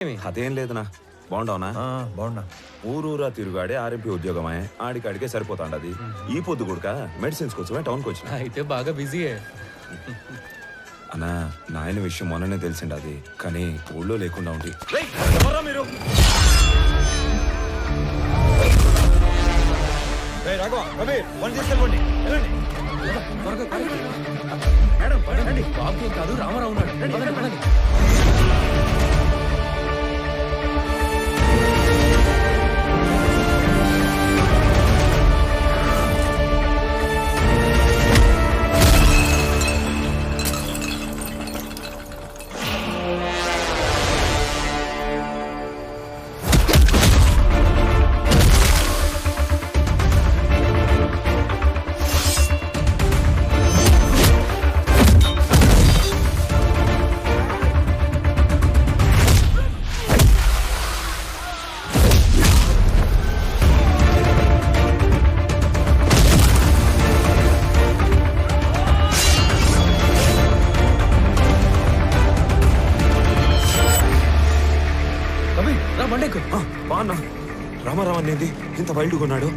అదేం లేదునా. బాగుండవునా? బాగున్నా. ఊరూరా తిరుగాడే ఆర్ఎంపీ ఉద్యోగమే, ఆడికాడికే సరిపోతాండది. ఈ పొద్దు కూడా మెడిసిన్స్ కోసమే టౌన్కి వచ్చిన. అయితే బాగా బిజీయే అన్నా. నాయన విషయం మొన్ననే తెలిసిండది, కానీ ఊళ్ళో లేకుండా ఉండి. మీరు బాబు కాదు రామారావు ఉన్నాడు. బాగున్నా. రామారావు అనేది ఇంత వైల్డ్గా ఉన్నాడు.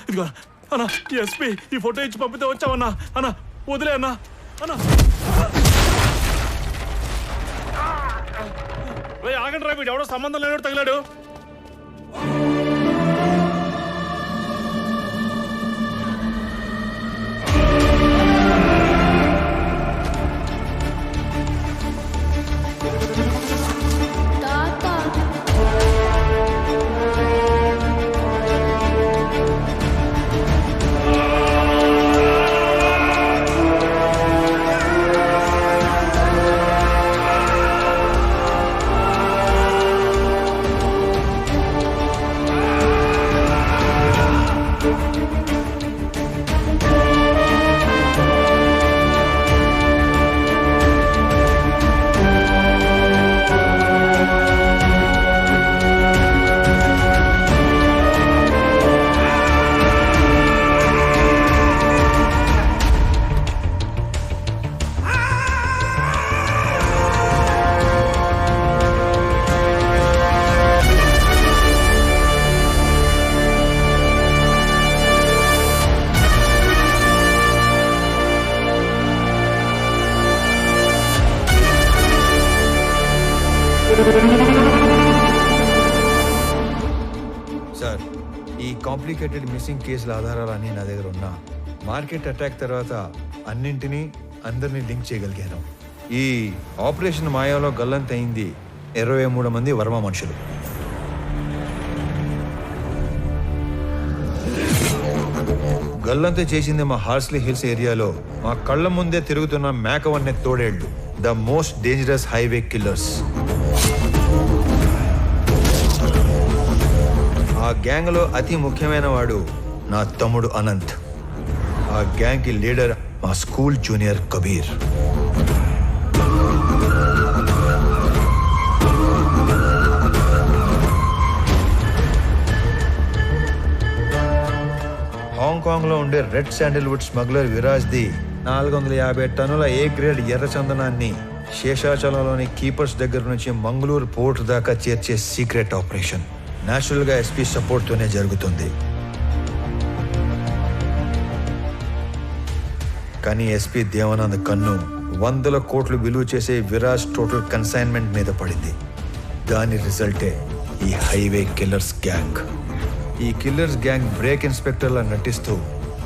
ఇదిగో అన్నా, ఎస్పీ ఈ ఫోటో ఇచ్చి పంపితే వచ్చావన్నా. అన్నా వదిలే అన్నా. అన్నా ఆగండి రా, వీడు ఎవడో సంబంధం లేనోడు తగిలాడు. సార్, ఈ కాంప్లికేటెడ్ మిస్సింగ్ కేసుల ఆధారాలన్నీ నా దగ్గర ఉన్నా మార్కెట్ అటాక్ తర్వాత అన్నింటినీ అందరినీ లింక్ చేయగలిగాను. ఈ ఆపరేషన్ మాయాలో గల్లంతయింది 23 మంది వర్మ మనుషులు. గల్లంత చేసింది మా హార్స్లీ హిల్స్ ఏరియాలో మా కళ్ళ ముందే తిరుగుతున్న మేకవన్నె తోడేళ్లు, the most dangerous highway killers. ఆ గ్యాంగ్లో అతి ముఖ్యమైన వాడు నా తమ్ముడు అనంత్. ఆ గ్యాంగ్ కి లీడర్ మా స్కూల్ జూనియర్ కబీర్. హాంకాంగ్ లో ఉండే red Sandalwood smuggler Viraj the 450 టన్నుల ఏ గ్రేడ్ ఎర్ర చందనాన్ని శేషాచలంలోని కీపర్స్ దగ్గర నుంచి మంగళూరు పోర్ట్ దాకా చేర్చే సీక్రెట్ ఆపరేషన్ నేచురల్ గా ఎస్పీ సపోర్ట్ తోనే జరుగుతుంది. కానీ ఎస్పీ దేవానంద్ కన్ను 100 కోట్లు విలువ చేసే విరాజ్ టోటల్ కన్సైన్మెంట్ మీద పడింది. దాని రిజల్టే ఈ హైవే కిల్లర్స్ గ్యాంగ్. ఈ కిల్లర్స్ గ్యాంగ్ బ్రేక్ ఇన్స్పెక్టర్లా నటిస్తూ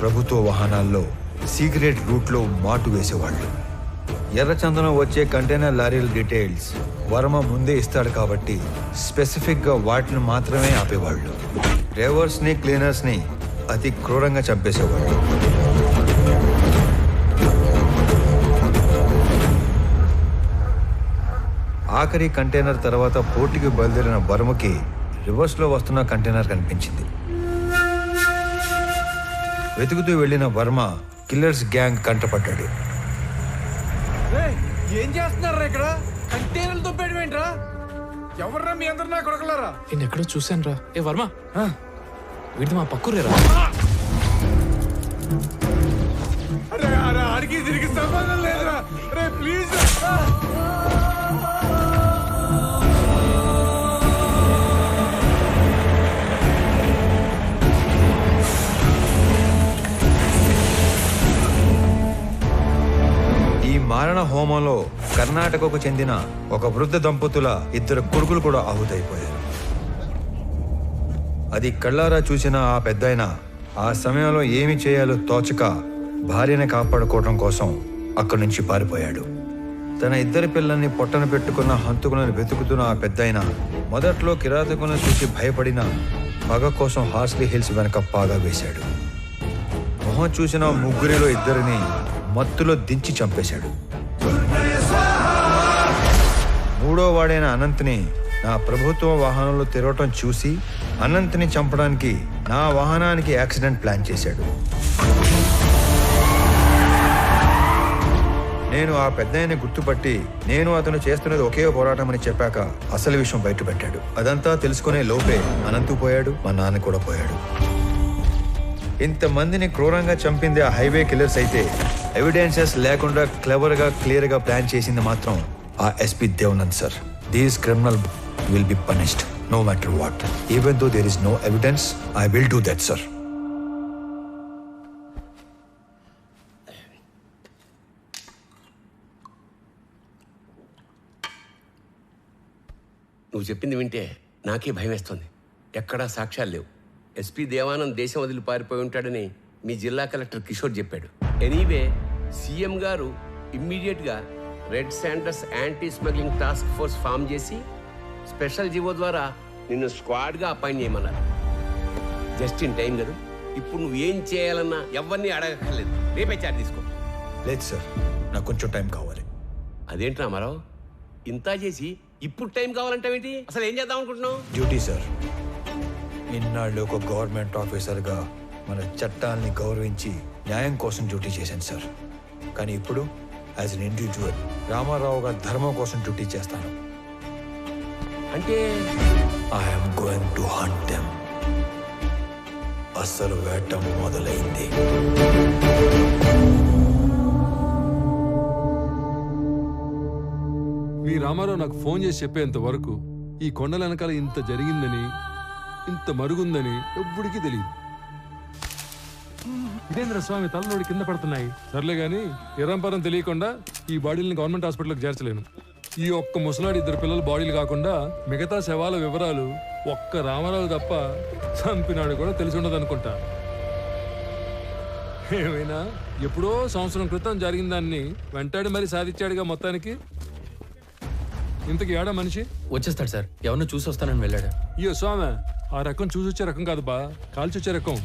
ప్రభుత్వ వాహనాల్లో సీక్రెట్ రూట్లో మాటు వేసేవాళ్ళు. ఎర్రచందనం వచ్చే కంటైనర్ లారీల డీటెయిల్స్ వర్మ ముందే ఇస్తాడు కాబట్టి స్పెసిఫిక్గా వాటిని మాత్రమే ఆపేవాళ్ళు. డ్రైవర్స్ని క్లీనర్స్ని అతి క్రూరంగా చంపేసేవాళ్ళు. ఆఖరి కంటైనర్ తర్వాత పోర్టుకి బయలుదేరిన వర్మకి రివర్స్లో వస్తున్న కంటైనర్ కనిపించింది. వెతుకుతూ వెళ్ళిన వర్మ కిల్లర్స్ గ్యాంగ్ కంటపడ్డాడు. ఏం చేస్తున్నారా ఇక్కడ? కంటైనర్లు తొప్పేయడమేంట్రా? ఎవర్రా మీ అందరు నా కొడకలారా? నేను ఎక్కడో చూశాను రా. ఏ వర్మ, వీడిది మా పక్కూరేరా? అరే అరే అడిగి తిరిగి సంబంధం లేదురా. రే ప్లీజ్ మారణ హోమంలో కర్ణాటకకు చెందిన ఒక వృద్ధ దంపతుల 2 కొడుకులు కూడా ఆహుతైపోయారు. అది కళ్ళారా చూసిన ఆ పెద్దాయన ఆ సమయంలో ఏమి చేయాలో తోచక భార్యని కాపాడుకోవడం కోసం అక్కడి నుంచి పారిపోయాడు. తన 2 పిల్లల్ని పొట్టన పెట్టుకున్న హంతకులను వెతుకుతున్న ఆ పెద్దాయన మొదట్లో కిరాతకులను చూసి భయపడిన పగ కోసం హార్స్లీ హిల్స్ వెనక పాగా వేశాడు. మొహం చూసిన 3 2 మత్తులో దించి చంపేశాడు. 3వ వాడైన అనంత్ని నా ప్రభుత్వ వాహనంలో తిరగటం చూసి అనంత్ని చంపడానికి నా వాహనానికి యాక్సిడెంట్ ప్లాన్ చేశాడు. నేను ఆ పెద్దాయన్ని గుర్తుపట్టి నేను అతను చేస్తున్నది ఒకే పోరాటం అని చెప్పాక అసలు విషయం బయటపెట్టాడు. అదంతా తెలుసుకునే లోపే అనంతు పోయాడు, మా నాన్న కూడా పోయాడు. ఇంతమందిని క్రూరంగా చంపింది ఆ హైవే కిల్లర్స్ అయితే ఎవిడెన్సెస్ లేకుండా క్లెవర్గా క్లియర్గా ప్లాన్ చేసింది మాత్రం ఆ SP Devanand sir. These criminal will be punished no matter what. Even though there is no evidence I will do that sir. నువ్వు చెప్పింది వింటే నాకే భయం వేస్తుంది. ఎక్కడా సాక్ష్యాలు లేవు. ఎస్పీ దేవానంద్ దేశం వదిలి పారిపోయి ఉంటాడని మీ జిల్లా కలెక్టర్ కిషోర్ చెప్పాడు. ఎనీవే సీఎం గారు ఇమ్మీడియట్గా red sanders anti smuggling task force form చేసి స్పెషల్ జీవో ద్వారా నిన్ను స్క్వాడ్గా అపాయింట్ చేయమన్నారు. జస్ట్ ఇన్ టైం కదా. ఇప్పుడు నువ్వు ఏం చేయాలన్నా ఎవరిని అడగక్కర్లేదు. రేపే చార్జ్ తీసుకో. లేదు సార్, నాకు కొంచెం టైం కావాలి. అదేంటి రామారావు, ఇంత చేసి ఇప్పుడు టైం కావాలంటావేంటి? అసలు ఏం చేద్దాం అనుకుంటున్నావు? Duty sir. ఇన్నాళ్ళు ఒక గవర్నమెంట్ ఆఫీసర్గా మన చట్టాలని గౌరవించి న్యాయం కోసం డ్యూటీ చేశాను సార్. కానీ ఇప్పుడు యాజ్ అన్ ఇండివిజువల్ రామారావు గారి ధర్మం కోసం డ్యూటీ చేస్తాను. అంటే I'm going to hunt them. అసలు వేట మొదలైంది. మీ రామారావు నాకు ఫోన్ చేసి చెప్పేంత వరకు ఈ కొండల వెనకాల ఇంత జరిగిందని, ఇంత మరుగుందని ఎవ్వడికి తెలియదు. ఇదేంద్ర స్వామి, తలనోడి కింద పడుతున్నాయి. సర్లే గాని ఎరంపరం తెలియకుండా ఈ బాడీని గవర్నమెంట్ హాస్పిటల్కి చేర్చలేను. ఈ ఒక్క ముసలాడి 2 పిల్లల బాడీలు కాకుండా మిగతా శవాల వివరాలు ఒక్క రామారావు తప్ప చంపినాడు కూడా తెలిసి ఉండదు అనుకుంటా. ఏమైనా ఎప్పుడో సంవత్సరం క్రితం జరిగిన దాన్ని వెంటాడి మరీ సాధించాడుగా మొత్తానికి. ఇంతకి ఏడా మనిషి వచ్చేస్తాడు సార్, ఎవరినో చూసి వస్తానని వెళ్ళాడు. అయ్యో స్వామి, ఆ రకం చూసొచ్చే రకం కాదు బా, కాల్చొచ్చే రకం.